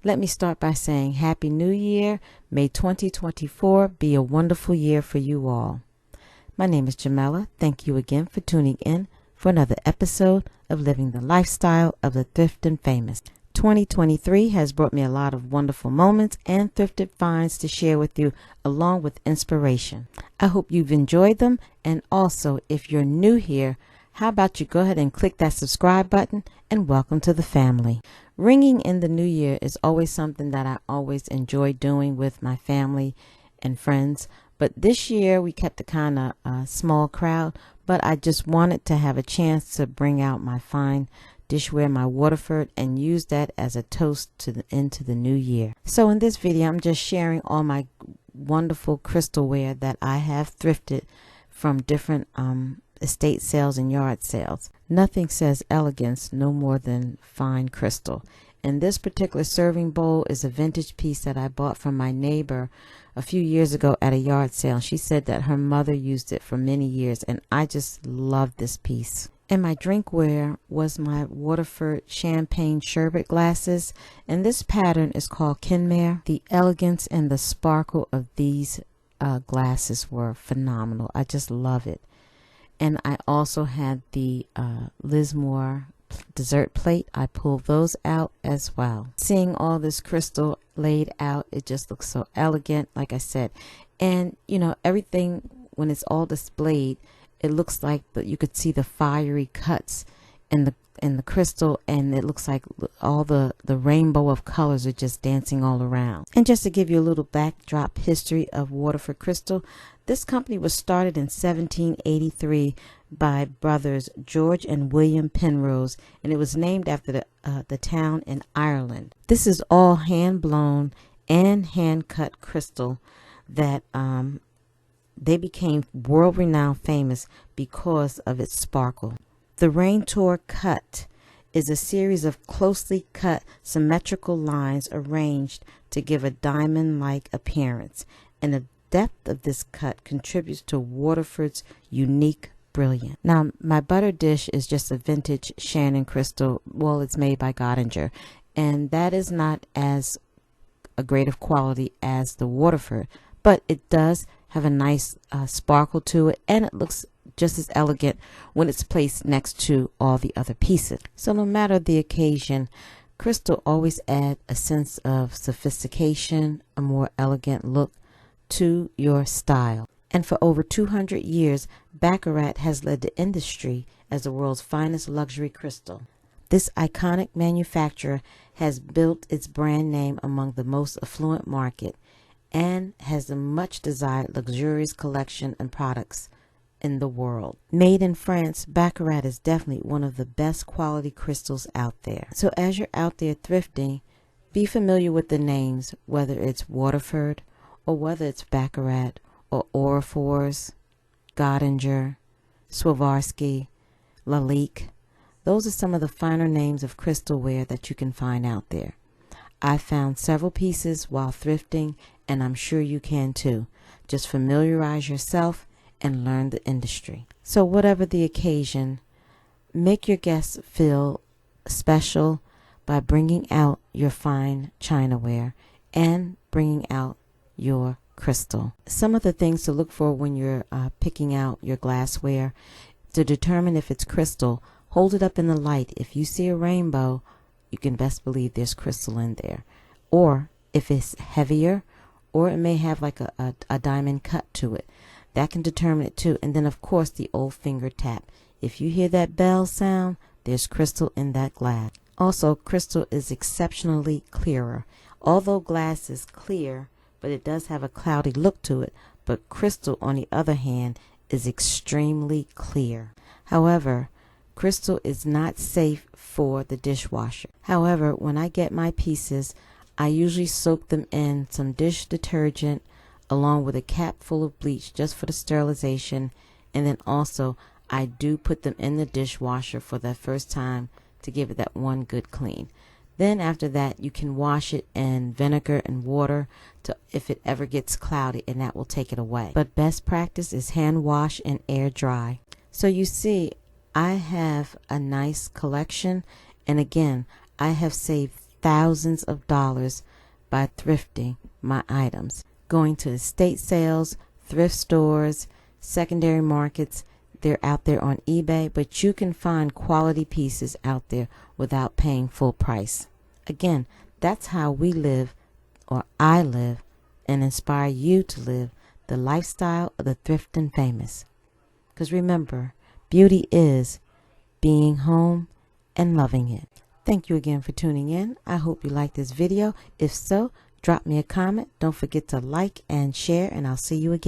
Let me start by saying Happy New Year. May 2024 be a wonderful year for you all. My name is Jamela. Thank you again for tuning in for another episode of Living the Lifestyle of the Thrift and Famous. 2023 has brought me a lot of wonderful moments and thrifted finds to share with you, along with inspiration. I hope you've enjoyed them, and also if you're new here, how about you go ahead and click that subscribe button and welcome to the family. Ringing in the new year is always something that I always enjoy doing with my family and friends. But this year we kept a kind of small crowd, but I just wanted to have a chance to bring out my fine dishware, my Waterford, and use that as a toast into the new year. So in this video, I'm just sharing all my wonderful crystalware that I have thrifted from different estate sales and yard sales. Nothing says elegance no more than fine crystal. And this particular serving bowl is a vintage piece that I bought from my neighbor a few years ago at a yard sale. She said that her mother used it for many years, and I just love this piece. And my drinkware was my Waterford champagne sherbet glasses, and this pattern is called Kenmare. The elegance and the sparkle of these glasses were phenomenal. I just love it. And I also had the Lismore dessert plate. I pulled those out as well. Seeing all this crystal laid out, it just looks so elegant, like I said. And you know, everything, when it's all displayed, it looks like you could see the fiery cuts in the crystal, and it looks like all the rainbow of colors are just dancing all around. And just to give you a little backdrop history of Waterford Crystal, this company was started in 1783 by brothers George and William Penrose, and it was named after the town in Ireland. This is all hand blown and hand cut crystal that they became world-renowned famous because of its sparkle. The Rain Tour cut is a series of closely cut symmetrical lines arranged to give a diamond-like appearance, and the depth of this cut contributes to Waterford's unique brilliance. Now, my butter dish is just a vintage Shannon crystal. Well, it's made by Godinger, and that is not as a great of quality as the Waterford, but it does have a nice sparkle to it, and it looks just as elegant when it's placed next to all the other pieces. So no matter the occasion, crystal always adds a sense of sophistication, a more elegant look to your style. And for over 200 years, Baccarat has led the industry as the world's finest luxury crystal. This iconic manufacturer has built its brand name among the most affluent market and has a much desired luxurious collection and products in the world. Made in France, Baccarat is definitely one of the best quality crystals out there. So as you're out there thrifting, be familiar with the names, whether it's Waterford or whether it's Baccarat or Aurifors, Godinger, Swarovski, Lalique. Those are some of the finer names of crystalware that you can find out there. I found several pieces while thrifting, and I'm sure you can too. Just familiarize yourself and learn the industry. So whatever the occasion, make your guests feel special by bringing out your fine chinaware and bringing out your crystal. Some of the things to look for when you're picking out your glassware: to determine if it's crystal, hold it up in the light. If you see a rainbow, you can best believe there's crystal in there. Or if it's heavier, or it may have like a diamond cut to it, that can determine it too. And then of course the old finger tap. If you hear that bell sound, there's crystal in that glass. Also, crystal is exceptionally clearer. Although glass is clear, but it does have a cloudy look to it. But crystal, on the other hand, is extremely clear. However, crystal is not safe for the dishwasher. However, when I get my pieces, I usually soak them in some dish detergent along with a cap full of bleach just for the sterilization, and then also I do put them in the dishwasher for that first time to give it that one good clean. Then after that, you can wash it in vinegar and water if it ever gets cloudy, and that will take it away. But best practice is hand wash and air dry. So you see, I have a nice collection, and again, I have saved thousands of dollars by thrifting my items, going to estate sales, thrift stores, secondary markets. They're out there on eBay, but you can find quality pieces out there without paying full price. Again, that's how we live, or I live, and inspire you to live the lifestyle of the thrifting famous. Because remember, beauty is being home and loving it. Thank you again for tuning in. I hope you liked this video. If so, drop me a comment. Don't forget to like and share, and I'll see you again.